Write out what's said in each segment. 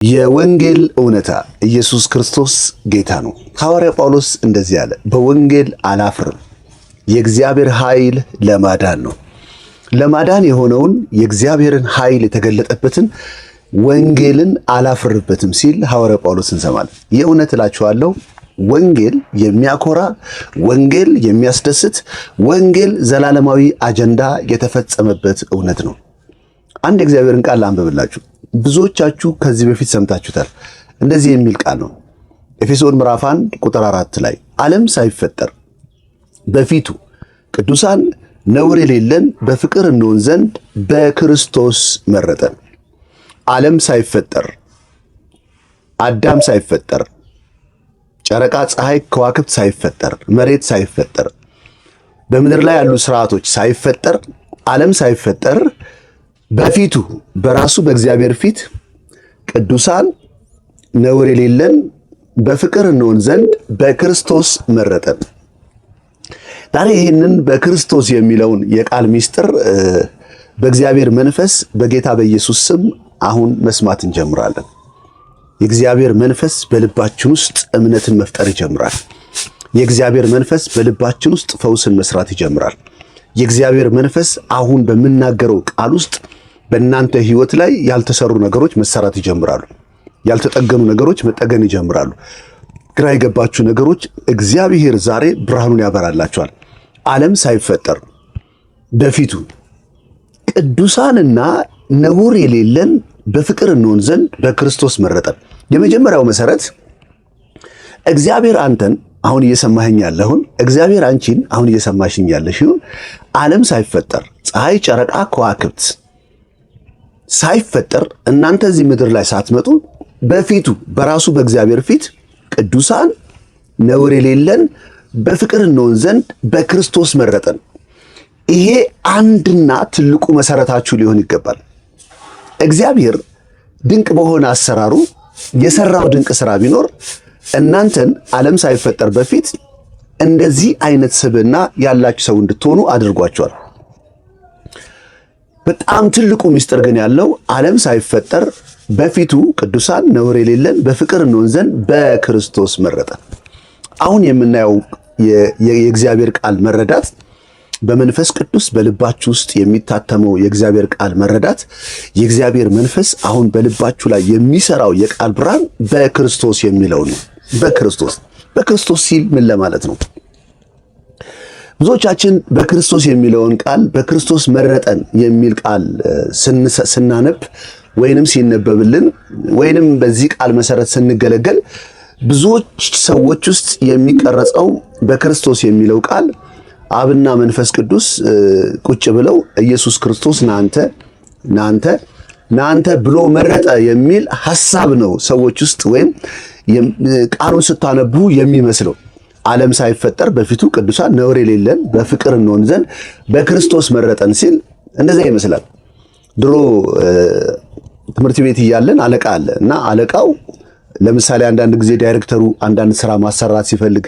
የወንጌል እውነታ ኢየሱስ ክርስቶስ ጌታ ነው። ሐዋርያ ጳውሎስ እንደዚህ አለ፣ በወንጌል አላፍርም፣ የእግዚአብሔር ኃይል ለማዳን ነው። ለማዳን የሆነውን የእግዚአብሔርን ኃይል የተገለጠበትን ወንጌልን አላፍርበትም ሲል ሐዋርያ ጳውሎስ እንሰማለን። የእውነት እላችኋለሁ ወንጌል የሚያኮራ፣ ወንጌል የሚያስደስት፣ ወንጌል ዘላለማዊ አጀንዳ የተፈጸመበት እውነት ነው። አንድ የእግዚአብሔርን ቃል አንብብላችሁ ብዙዎቻችሁ ከዚህ በፊት ሰምታችሁታል። እንደዚህ የሚል ቃል ነው። ኤፌሶን ምዕራፍ 1 ቁጥር 4 ላይ ዓለም ሳይፈጠር በፊቱ ቅዱሳን ነውር የሌለን በፍቅር እንሆን ዘንድ በክርስቶስ መረጠን። ዓለም ሳይፈጠር፣ አዳም ሳይፈጠር፣ ጨረቃ፣ ፀሐይ፣ ከዋክብት ሳይፈጠር፣ መሬት ሳይፈጠር፣ በምድር ላይ ያሉ ስርዓቶች ሳይፈጠር፣ ዓለም ሳይፈጠር በፊቱ በራሱ በእግዚአብሔር ፊት ቅዱሳን ነውር የሌለን በፍቅር እንሆን ዘንድ በክርስቶስ መረጠን። ታዲያ ይህንን በክርስቶስ የሚለውን የቃል ምስጢር በእግዚአብሔር መንፈስ በጌታ በኢየሱስ ስም አሁን መስማት እንጀምራለን። የእግዚአብሔር መንፈስ በልባችን ውስጥ እምነትን መፍጠር ይጀምራል። የእግዚአብሔር መንፈስ በልባችን ውስጥ ፈውስን መስራት ይጀምራል። የእግዚአብሔር መንፈስ አሁን በምናገረው ቃል ውስጥ በእናንተ ሕይወት ላይ ያልተሰሩ ነገሮች መሰራት ይጀምራሉ። ያልተጠገኑ ነገሮች መጠገን ይጀምራሉ። ግራ የገባችሁ ነገሮች እግዚአብሔር ዛሬ ብርሃኑን ያበራላችኋል። ዓለም ሳይፈጠር በፊቱ ቅዱሳንና ነውር የሌለን በፍቅር እንሆን ዘንድ በክርስቶስ መረጠን። የመጀመሪያው መሰረት እግዚአብሔር አንተን አሁን እየሰማኸኝ ያለሁን፣ እግዚአብሔር አንቺን አሁን እየሰማሽኝ ያለሽውን ዓለም ሳይፈጠር ፀሐይ፣ ጨረቃ፣ ከዋክብት ሳይፈጠር እናንተ እዚህ ምድር ላይ ሳትመጡ በፊቱ በራሱ በእግዚአብሔር ፊት ቅዱሳን ነውር የሌለን በፍቅር እንሆን ዘንድ በክርስቶስ መረጠን። ይሄ አንድና ትልቁ መሰረታችሁ ሊሆን ይገባል። እግዚአብሔር ድንቅ በሆነ አሰራሩ የሰራው ድንቅ ስራ ቢኖር እናንተን ዓለም ሳይፈጠር በፊት እንደዚህ አይነት ስብዕና ያላችሁ ሰው እንድትሆኑ አድርጓቸዋል። በጣም ትልቁ ምስጢር ግን ያለው ዓለም ሳይፈጠር በፊቱ ቅዱሳን ነውር የሌለን በፍቅር እንሆን ዘንድ በክርስቶስ መረጠን። አሁን የምናየው የእግዚአብሔር ቃል መረዳት በመንፈስ ቅዱስ በልባችሁ ውስጥ የሚታተመው የእግዚአብሔር ቃል መረዳት፣ የእግዚአብሔር መንፈስ አሁን በልባችሁ ላይ የሚሰራው የቃል ብርሃን በክርስቶስ የሚለው ነው። በክርስቶስ ሲል ምን ለማለት ነው? ብዙዎቻችን በክርስቶስ የሚለውን ቃል በክርስቶስ መረጠን የሚል ቃል ስናነብ ወይንም ሲነበብልን ወይንም በዚህ ቃል መሰረት ስንገለገል ብዙዎች ሰዎች ውስጥ የሚቀረጸው በክርስቶስ የሚለው ቃል አብና መንፈስ ቅዱስ ቁጭ ብለው ኢየሱስ ክርስቶስ ናንተ ብሎ መረጠ የሚል ሐሳብ ነው ሰዎች ውስጥ ወይም ቃሉን ስታነቡ የሚመስለው። ዓለም ሳይፈጠር በፊቱ ቅዱሳን ነውር የሌለን በፍቅር እንሆን ዘንድ በክርስቶስ መረጠን ሲል እንደዛ ይመስላል። ድሮ ትምህርት ቤት እያለን አለቃ አለ እና አለቃው ለምሳሌ አንዳንድ ጊዜ ዳይሬክተሩ አንዳንድ ስራ ማሰራት ሲፈልግ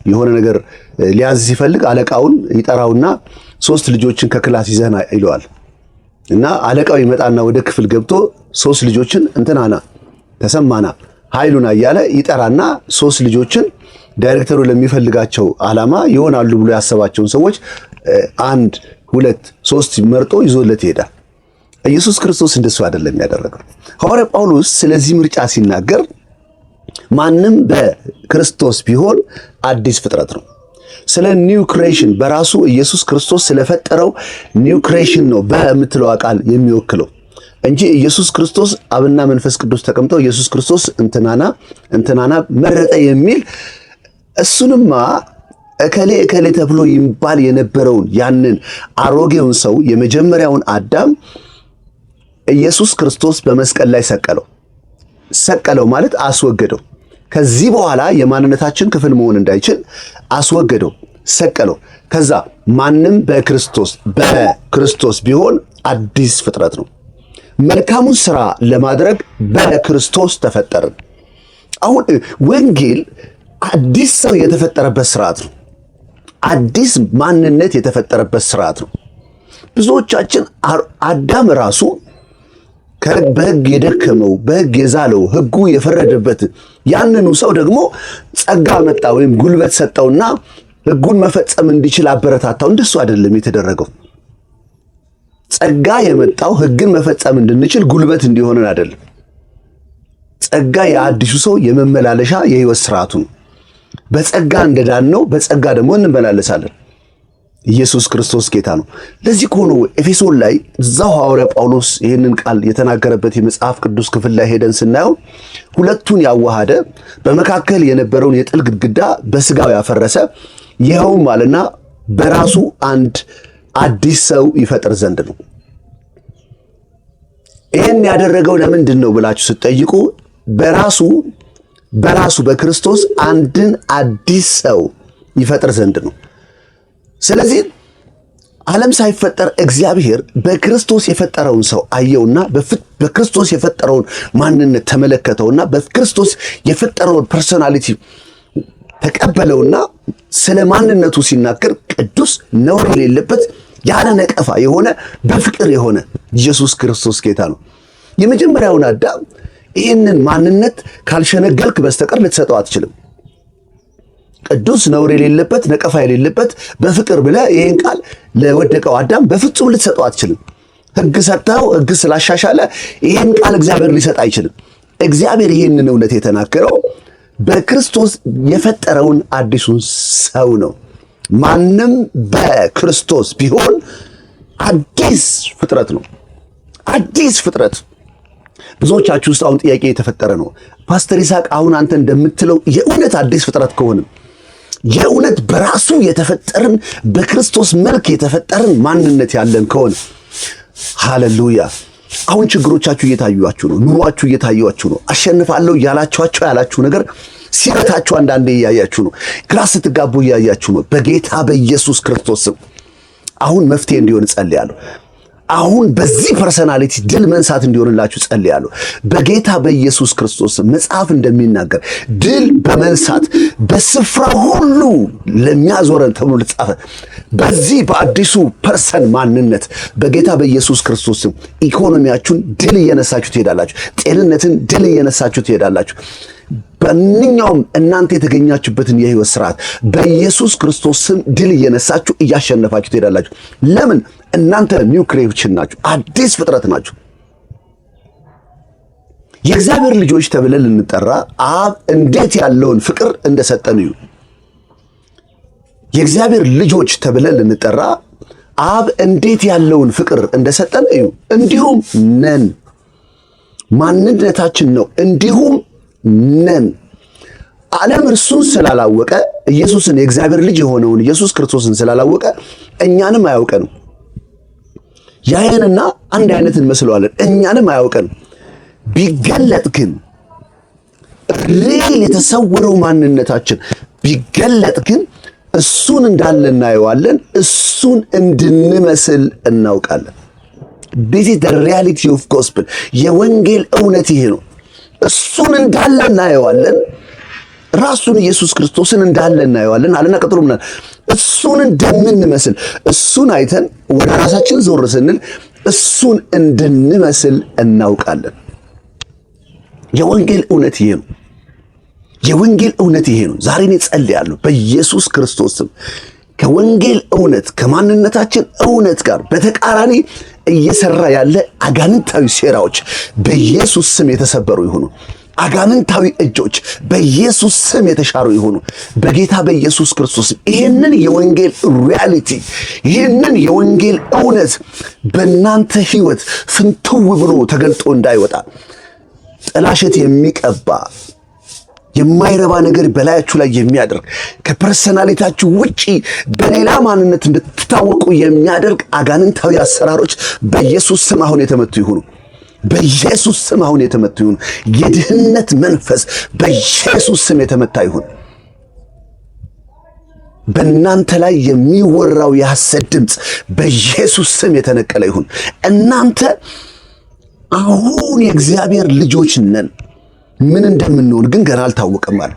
የሆነ ነገር ሊያዝ ሲፈልግ አለቃውን ይጠራውና 3 ልጆችን ከክላስ ይዘና ይለዋል እና አለቃው ይመጣና ወደ ክፍል ገብቶ 3 ልጆችን እንትናና ተሰማና ኃይሉና እያለ ይጠራና 3 ልጆችን ዳይሬክተሩ ለሚፈልጋቸው ዓላማ ይሆናሉ ብሎ ያሰባቸውን ሰዎች 1 2 3 መርጦ ይዞለት ይሄዳል። ኢየሱስ ክርስቶስ እንደሱ አይደለም ያደረገው። ሐዋርያ ጳውሎስ ስለዚህ ምርጫ ሲናገር ማንም በክርስቶስ ቢሆን አዲስ ፍጥረት ነው። ስለ ኒው ክሬሽን በራሱ ኢየሱስ ክርስቶስ ስለፈጠረው ኒው ክሬሽን ነው በምትለው ቃል የሚወክለው እንጂ ኢየሱስ ክርስቶስ አብና መንፈስ ቅዱስ ተቀምጠው ኢየሱስ ክርስቶስ እንትናና መረጠ የሚል እሱንማ እከሌ ተብሎ ይባል የነበረውን ያንን አሮጌውን ሰው የመጀመሪያውን አዳም ኢየሱስ ክርስቶስ በመስቀል ላይ ሰቀለው ማለት አስወገደው። ከዚህ በኋላ የማንነታችን ክፍል መሆን እንዳይችል አስወገደው፣ ሰቀለው። ከዛ ማንም በክርስቶስ ቢሆን አዲስ ፍጥረት ነው። መልካሙን ስራ ለማድረግ በክርስቶስ ተፈጠርን። አሁን ወንጌል አዲስ ሰው የተፈጠረበት ስርዓት ነው። አዲስ ማንነት የተፈጠረበት ስርዓት ነው። ብዙዎቻችን አዳም ራሱ በሕግ የደከመው በሕግ የዛለው ሕጉ የፈረደበት ያንኑ ሰው ደግሞ ጸጋ መጣ ወይም ጉልበት ሰጠውና ሕጉን መፈጸም እንዲችል አበረታታው። እንደሱ አይደለም የተደረገው። ጸጋ የመጣው ሕግን መፈጸም እንድንችል ጉልበት እንዲሆንን አይደለም። ጸጋ የአዲሱ ሰው የመመላለሻ የሕይወት ስርዓቱ ነው። በጸጋ እንደዳነው በጸጋ ደግሞ እንመላለሳለን። ኢየሱስ ክርስቶስ ጌታ ነው። ለዚህ ከሆነ ኤፌሶን ላይ እዛው ሐዋርያ ጳውሎስ ይህንን ቃል የተናገረበት የመጽሐፍ ቅዱስ ክፍል ላይ ሄደን ስናየው ሁለቱን ያዋሃደ በመካከል የነበረውን የጥል ግድግዳ በስጋው ያፈረሰ ይኸውም አለና በራሱ አንድ አዲስ ሰው ይፈጥር ዘንድ ነው። ይህን ያደረገው ለምንድን ነው ብላችሁ ስትጠይቁ በራሱ በክርስቶስ አንድን አዲስ ሰው ይፈጥር ዘንድ ነው። ስለዚህ ዓለም ሳይፈጠር እግዚአብሔር በክርስቶስ የፈጠረውን ሰው አየውና በክርስቶስ የፈጠረውን ማንነት ተመለከተውና በክርስቶስ የፈጠረውን ፐርሶናሊቲ ተቀበለውና ስለ ማንነቱ ሲናገር ቅዱስ፣ ነውር የሌለበት፣ ያለ ነቀፋ የሆነ በፍቅር የሆነ ኢየሱስ ክርስቶስ ጌታ ነው። የመጀመሪያውን አዳም ይህንን ማንነት ካልሸነገልክ በስተቀር ልትሰጠው አትችልም። ቅዱስ፣ ነውር የሌለበት፣ ነቀፋ የሌለበት፣ በፍቅር ብለህ ይህን ቃል ለወደቀው አዳም በፍጹም ልትሰጠው አትችልም። ሕግ ሰጥተው ሕግ ስላሻሻለ ይህን ቃል እግዚአብሔር ሊሰጥ አይችልም። እግዚአብሔር ይህንን እውነት የተናገረው በክርስቶስ የፈጠረውን አዲሱን ሰው ነው። ማንም በክርስቶስ ቢሆን አዲስ ፍጥረት ነው። አዲስ ፍጥረት። ብዙዎቻችሁ ውስጥ አሁን ጥያቄ የተፈጠረ ነው። ፓስተር ይስሐቅ አሁን አንተ እንደምትለው የእውነት አዲስ ፍጥረት ከሆነ የእውነት በራሱ የተፈጠርን በክርስቶስ መልክ የተፈጠርን ማንነት ያለን ከሆነ ሃሌሉያ። አሁን ችግሮቻችሁ እየታዩአችሁ ነው። ኑሯችሁ እየታዩአችሁ ነው። አሸንፋለሁ ያላችሁ ነገር ሲረታችሁ አንዳንዴ እያያችሁ ነው። ግራ ስትጋቡ እያያችሁ ነው። በጌታ በኢየሱስ ክርስቶስ ስም አሁን መፍትሄ እንዲሆን ጸልያለሁ። አሁን በዚህ ፐርሰናሊቲ ድል መንሳት እንዲሆንላችሁ ጸልያለሁ። በጌታ በኢየሱስ ክርስቶስ መጽሐፍ እንደሚናገር ድል በመንሳት በስፍራ ሁሉ ለሚያዞረን ተብሎ ለተጻፈ በዚህ በአዲሱ ፐርሰን ማንነት በጌታ በኢየሱስ ክርስቶስ ኢኮኖሚያችሁን ድል እየነሳችሁ ትሄዳላችሁ። ጤንነትን ድል እየነሳችሁ ትሄዳላችሁ። በእኛውም እናንተ የተገኛችሁበትን የህይወት ስርዓት በኢየሱስ ክርስቶስ ስም ድል እየነሳችሁ እያሸነፋችሁ ትሄዳላችሁ። ለምን? እናንተ ኒው ክሬሽን ናችሁ፣ አዲስ ፍጥረት ናችሁ። የእግዚአብሔር ልጆች ተብለን ልንጠራ አብ እንዴት ያለውን ፍቅር እንደሰጠን እዩ። የእግዚአብሔር ልጆች ተብለን ልንጠራ አብ እንዴት ያለውን ፍቅር እንደሰጠን እዩ። እንዲሁም ነን፣ ማንነታችን ነው። እንዲሁም ነን። ዓለም እርሱን ስላላወቀ ኢየሱስን የእግዚአብሔር ልጅ የሆነውን ኢየሱስ ክርስቶስን ስላላወቀ እኛንም አያውቀንም። ያየንና አንድ አይነት እንመስለዋለን፣ እኛንም አያውቀንም። ቢገለጥ ግን ሪል የተሰወረው ማንነታችን ቢገለጥ ግን እሱን እንዳለ እናየዋለን፣ እሱን እንድንመስል እናውቃለን። this is the reality of gospel። የወንጌል እውነት ይሄ ነው። እሱን እንዳለ እናየዋለን፣ ራሱን ኢየሱስ ክርስቶስን እንዳለ እናየዋለን አለና ቀጥሎ ምናል እሱን እንደምንመስል እሱን አይተን ወደ ራሳችን ዞር ስንል እሱን እንድንመስል እናውቃለን። የወንጌል እውነት ይሄ ነው። የወንጌል እውነት ይሄ ነው። ዛሬ እኔ ጸልያለሁ በኢየሱስ ክርስቶስም ከወንጌል እውነት ከማንነታችን እውነት ጋር በተቃራኒ እየሰራ ያለ አጋንንታዊ ሴራዎች በኢየሱስ ስም የተሰበሩ ይሁኑ። አጋንንታዊ እጆች በኢየሱስ ስም የተሻሩ ይሁኑ። በጌታ በኢየሱስ ክርስቶስ ይህንን የወንጌል ሪያሊቲ ይህንን የወንጌል እውነት በእናንተ ሕይወት ፍንትው ብሎ ተገልጦ እንዳይወጣ ጥላሸት የሚቀባ የማይረባ ነገር በላያችሁ ላይ የሚያደርግ ከፐርሰናሊታችሁ ውጪ በሌላ ማንነት እንድትታወቁ የሚያደርግ አጋንንታዊ አሰራሮች በኢየሱስ ስም አሁን የተመቱ ይሁኑ። በኢየሱስ ስም አሁን የተመቱ ይሁኑ። የድህነት መንፈስ በኢየሱስ ስም የተመታ ይሁን። በእናንተ ላይ የሚወራው የሐሰት ድምፅ በኢየሱስ ስም የተነቀለ ይሁን። እናንተ አሁን የእግዚአብሔር ልጆች ነን። ምን እንደምንሆን ግን ገና አልታወቀም አለ።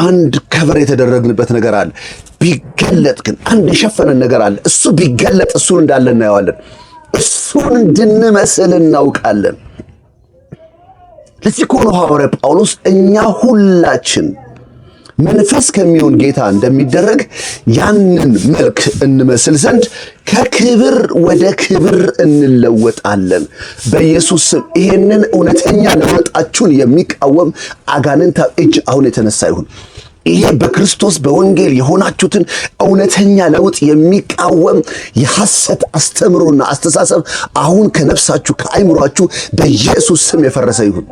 አንድ ከቨር የተደረግንበት ነገር አለ። ቢገለጥ ግን አንድ የሸፈነን ነገር አለ። እሱ ቢገለጥ እሱን እንዳለ እናየዋለን። እሱን እንድንመስል እናውቃለን። ለዚህ እኮ ነው ሐዋርያ ጳውሎስ እኛ ሁላችን መንፈስ ከሚሆን ጌታ እንደሚደረግ ያንን መልክ እንመስል ዘንድ ከክብር ወደ ክብር እንለወጣለን በኢየሱስ ስም። ይሄንን እውነተኛ ለውጣችሁን የሚቃወም አጋንንታዊ እጅ አሁን የተነሳ ይሁን። ይሄ በክርስቶስ በወንጌል የሆናችሁትን እውነተኛ ለውጥ የሚቃወም የሐሰት አስተምሮና አስተሳሰብ አሁን ከነፍሳችሁ ከአይምሯችሁ በኢየሱስ ስም የፈረሰ ይሁን።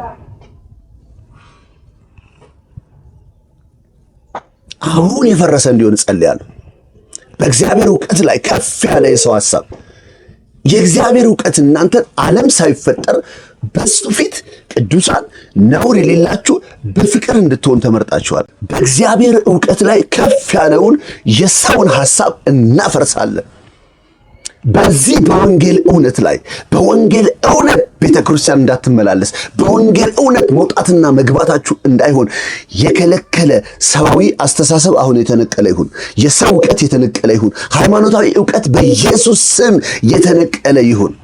አሁን የፈረሰ እንዲሆን ጸልያለሁ። በእግዚአብሔር ዕውቀት ላይ ከፍ ያለ የሰው ሐሳብ የእግዚአብሔር ዕውቀት እናንተን ዓለም ሳይፈጠር በሱ ፊት ቅዱሳን ነውር የሌላችሁ በፍቅር እንድትሆን ተመርጣችኋል። በእግዚአብሔር ዕውቀት ላይ ከፍ ያለውን የሰውን ሐሳብ እናፈርሳለን። በዚህ በወንጌል እውነት ላይ በወንጌል እውነት ቤተክርስቲያን እንዳትመላለስ በወንጌል እውነት መውጣትና መግባታችሁ እንዳይሆን የከለከለ ሰዋዊ አስተሳሰብ አሁን የተነቀለ ይሁን። የሰው ዕውቀት የተነቀለ ይሁን። ሃይማኖታዊ ዕውቀት በኢየሱስ ስም የተነቀለ ይሁን።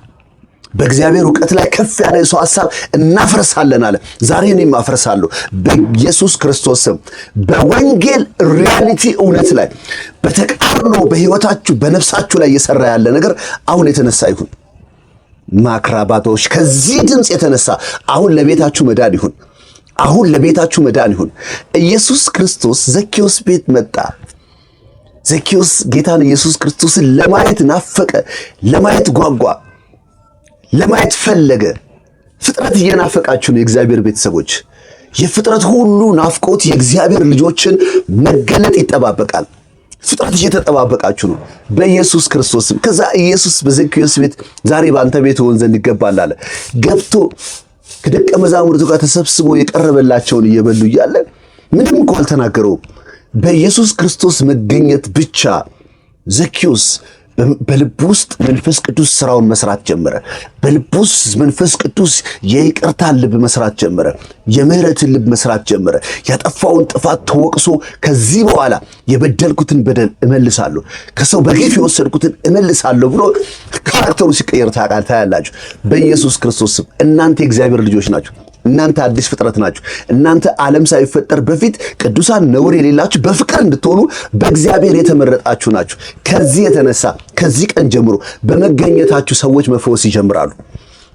በእግዚአብሔር ዕውቀት ላይ ከፍ ያለ የሰው ሐሳብ እናፈርሳለን አለ። ዛሬ እኔም አፈርሳለሁ በኢየሱስ ክርስቶስ ስም። በወንጌል ሪያሊቲ እውነት ላይ በተቃርኖ በሕይወታችሁ በነፍሳችሁ ላይ እየሰራ ያለ ነገር አሁን የተነሳ ይሁን። ማክራባቶች ከዚህ ድምፅ የተነሳ አሁን ለቤታችሁ መዳን ይሁን። አሁን ለቤታችሁ መዳን ይሁን። ኢየሱስ ክርስቶስ ዘኬዎስ ቤት መጣ። ዘኬዎስ ጌታን ኢየሱስ ክርስቶስን ለማየት ናፈቀ፣ ለማየት ጓጓ፣ ለማየት ፈለገ። ፍጥረት እየናፈቃችሁ ነው የእግዚአብሔር ቤተሰቦች። የፍጥረት ሁሉ ናፍቆት የእግዚአብሔር ልጆችን መገለጥ ይጠባበቃል። ፍጥረት እየተጠባበቃችሁ ነው በኢየሱስ ክርስቶስም። ከዛ ኢየሱስ በዘኬዎስ ቤት ዛሬ በአንተ ቤት ሆን ዘንድ ይገባል አለ። ገብቶ ከደቀ መዛሙርቱ ጋር ተሰብስቦ የቀረበላቸውን እየበሉ እያለ ምንም እንኳን አልተናገረውም። በኢየሱስ ክርስቶስ መገኘት ብቻ ዘኬዎስ በልብ ውስጥ መንፈስ ቅዱስ ስራውን መስራት ጀመረ። በልብ ውስጥ መንፈስ ቅዱስ የይቅርታን ልብ መስራት ጀመረ። የምህረትን ልብ መስራት ጀመረ። ያጠፋውን ጥፋት ተወቅሶ ከዚህ በኋላ የበደልኩትን በደል እመልሳለሁ፣ ከሰው በግፍ የወሰድኩትን እመልሳለሁ ብሎ ካራክተሩ ሲቀየር ታያላችሁ። በኢየሱስ ክርስቶስ ስም እናንተ የእግዚአብሔር ልጆች ናችሁ። እናንተ አዲስ ፍጥረት ናችሁ። እናንተ ዓለም ሳይፈጠር በፊት ቅዱሳን ነውር የሌላችሁ በፍቅር እንድትሆኑ በእግዚአብሔር የተመረጣችሁ ናችሁ። ከዚህ የተነሳ ከዚህ ቀን ጀምሮ በመገኘታችሁ ሰዎች መፈወስ ይጀምራሉ።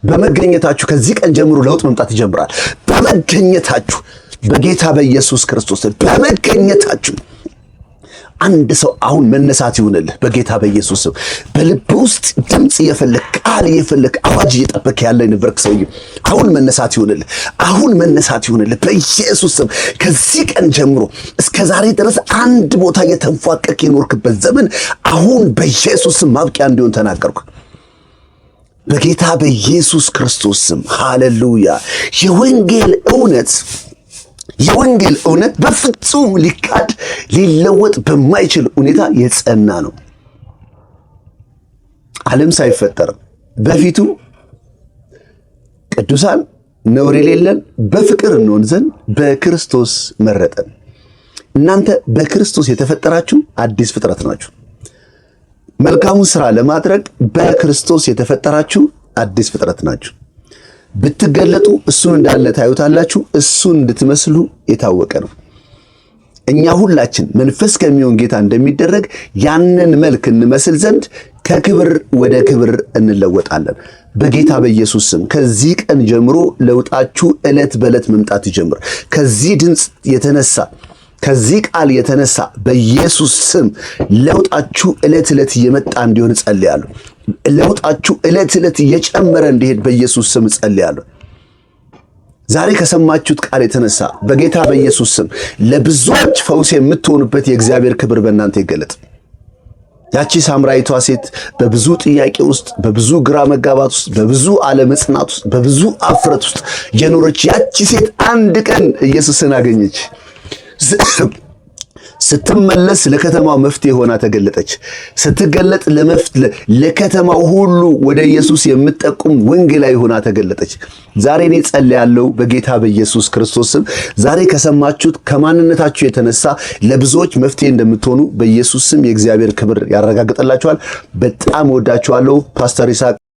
በመገኘታችሁ ከዚህ ቀን ጀምሮ ለውጥ መምጣት ይጀምራል። በመገኘታችሁ በጌታ በኢየሱስ ክርስቶስ በመገኘታችሁ አንድ ሰው አሁን መነሳት ይሁንልህ በጌታ በኢየሱስ ስም። በልብ ውስጥ ድምፅ እየፈለክ ቃል እየፈለክ አዋጅ እየጠበክ ያለ የነበርክ ሰውዬ አሁን መነሳት ይሁንልህ። አሁን መነሳት ይሁንልህ በኢየሱስ ስም። ከዚህ ቀን ጀምሮ እስከ ዛሬ ድረስ አንድ ቦታ እየተንፏቀቅ የኖርክበት ዘመን አሁን በኢየሱስ ስም ማብቂያ እንዲሆን ተናገርኩ በጌታ በኢየሱስ ክርስቶስ ስም። ሃሌሉያ። የወንጌል እውነት በፍጹም ሊካድ ሊለወጥ በማይችል ሁኔታ የጸና ነው። ዓለም ሳይፈጠር በፊቱ ቅዱሳን ነውር የሌለን በፍቅር እንሆን ዘንድ በክርስቶስ መረጠን። እናንተ በክርስቶስ የተፈጠራችሁ አዲስ ፍጥረት ናችሁ። መልካሙን ሥራ ለማድረግ በክርስቶስ የተፈጠራችሁ አዲስ ፍጥረት ናችሁ። ብትገለጡ እሱን እንዳለ ታዩታላችሁ። እሱን እንድትመስሉ የታወቀ ነው። እኛ ሁላችን መንፈስ ከሚሆን ጌታ እንደሚደረግ ያንን መልክ እንመስል ዘንድ ከክብር ወደ ክብር እንለወጣለን በጌታ በኢየሱስ ስም። ከዚህ ቀን ጀምሮ ለውጣችሁ ዕለት በዕለት መምጣት ይጀምር። ከዚህ ድምፅ የተነሳ ከዚህ ቃል የተነሳ በኢየሱስ ስም ለውጣችሁ ዕለት ዕለት እየመጣ እንዲሆን ጸልያለሁ። ለውጣችሁ ዕለት ዕለት እየጨመረ እንዲሄድ በኢየሱስ ስም ጸልያለሁ። ዛሬ ከሰማችሁት ቃል የተነሳ በጌታ በኢየሱስ ስም ለብዙዎች ፈውስ የምትሆኑበት የእግዚአብሔር ክብር በእናንተ ይገለጥ። ያቺ ሳምራዊቷ ሴት በብዙ ጥያቄ ውስጥ፣ በብዙ ግራ መጋባት ውስጥ፣ በብዙ አለመጽናት ውስጥ፣ በብዙ አፍረት ውስጥ የኖረች ያቺ ሴት አንድ ቀን ኢየሱስን አገኘች። ስትመለስ ለከተማው መፍትሄ ሆና ተገለጠች። ስትገለጥ ለከተማው ሁሉ ወደ ኢየሱስ የምትጠቁም ወንጌላዊ ሆና ተገለጠች። ዛሬ እኔ ጸልያለሁ በጌታ በኢየሱስ ክርስቶስ ስም። ዛሬ ከሰማችሁት ከማንነታችሁ የተነሳ ለብዙዎች መፍትሄ እንደምትሆኑ በኢየሱስ ስም የእግዚአብሔር ክብር ያረጋግጥላችኋል። በጣም ወዳችኋለሁ። ፓስተር ይስሐቅ